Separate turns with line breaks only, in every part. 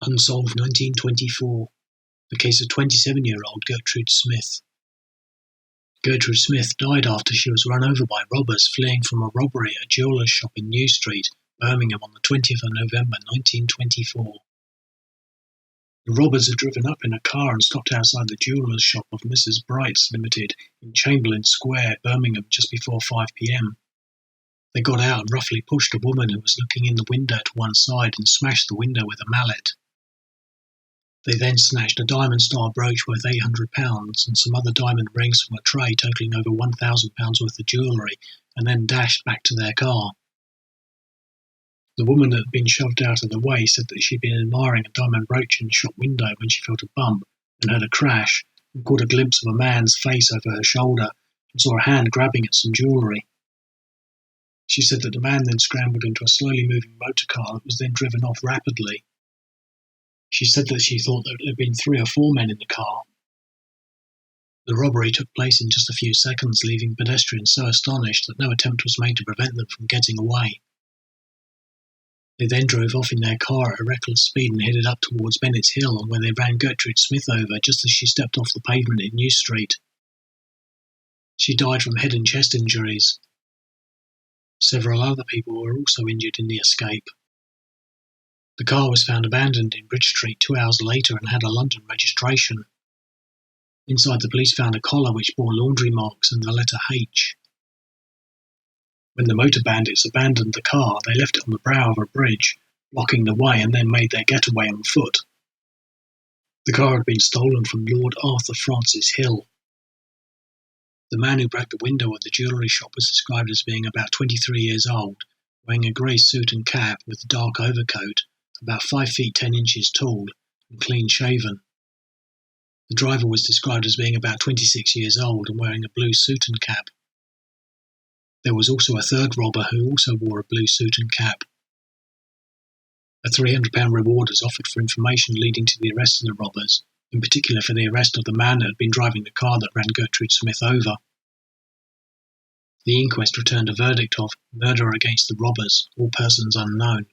Unsolved 1924, the case of 27-year-old Gertrude Smith. Gertrude Smith died after she was run over by robbers fleeing from a robbery at a jeweller's shop in New Street, Birmingham on the 20th of November 1924. The robbers had driven up in a car and stopped outside the jeweller's shop of Mrs. Bright's Limited in Chamberlain Square, Birmingham, just before 5 p.m. They got out and roughly pushed a woman who was looking in the window to one side and smashed the window with a mallet. They then snatched a diamond star brooch worth £800 and some other diamond rings from a tray totalling over £1,000 worth of jewellery, and then dashed back to their car. The woman that had been shoved out of the way said that she'd been admiring a diamond brooch in the shop window when she felt a bump and heard a crash, and caught a glimpse of a man's face over her shoulder and saw a hand grabbing at some jewellery. She said that the man then scrambled into a slowly moving motor car that was then driven off rapidly. She said that she thought there had been 3 or 4 men in the car. The robbery took place in just a few seconds, leaving pedestrians so astonished that no attempt was made to prevent them from getting away. They then drove off in their car at a reckless speed and headed up towards Bennett's Hill, where they ran Gertrude Smith over just as she stepped off the pavement in New Street. She died from head and chest injuries. Several other people were also injured in the escape. The car was found abandoned in Bridge Street 2 hours later and had a London registration. Inside, the police found a collar which bore laundry marks and the letter H. When the motor bandits abandoned the car, they left it on the brow of a bridge, blocking the way, and then made their getaway on foot. The car had been stolen from Lord Arthur Francis Hill. The man who broke the window of the jewellery shop was described as being about 23 years old, wearing a grey suit and cap with a dark overcoat, about 5 feet 10 inches tall, and clean-shaven. The driver was described as being about 26 years old and wearing a blue suit and cap. There was also a third robber who also wore a blue suit and cap. A £300 reward was offered for information leading to the arrest of the robbers, in particular for the arrest of the man that had been driving the car that ran Gertrude Smith over. The inquest returned a verdict of murder against the robbers, all persons unknown.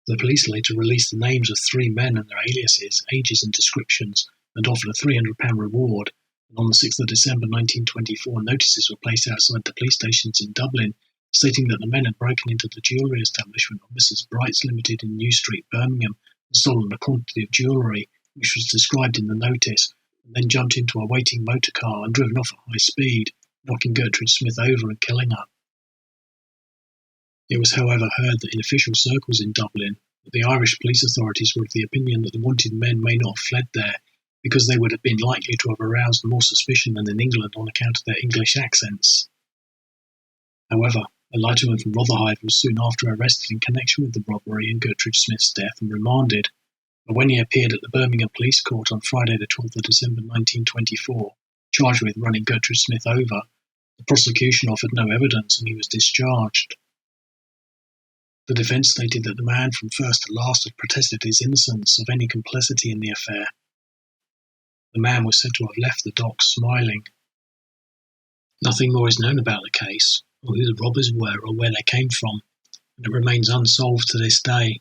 The police later released the names of 3 men and their aliases, ages and descriptions, and offered a £300 reward, and on the 6th of December 1924 notices were placed outside the police stations in Dublin, stating that the men had broken into the jewellery establishment of Mrs. Bright's Limited in New Street, Birmingham, and stolen a quantity of jewellery, which was described in the notice, and then jumped into a waiting motor car and driven off at high speed, knocking Gertrude Smith over and killing her. It was however heard that in official circles in Dublin that the Irish police authorities were of the opinion that the wanted men may not have fled there because they would have been likely to have aroused more suspicion than in England on account of their English accents. However, a lighterman from Rotherhithe was soon after arrested in connection with the robbery and Gertrude Smith's death and remanded, but when he appeared at the Birmingham Police Court on Friday the 12th of December 1924, charged with running Gertrude Smith over, the prosecution offered no evidence and he was discharged. The defence stated that the man from first to last had protested his innocence of any complicity in the affair. The man was said to have left the docks smiling. Nothing more is known about the case, or who the robbers were or where they came from, and it remains unsolved to this day.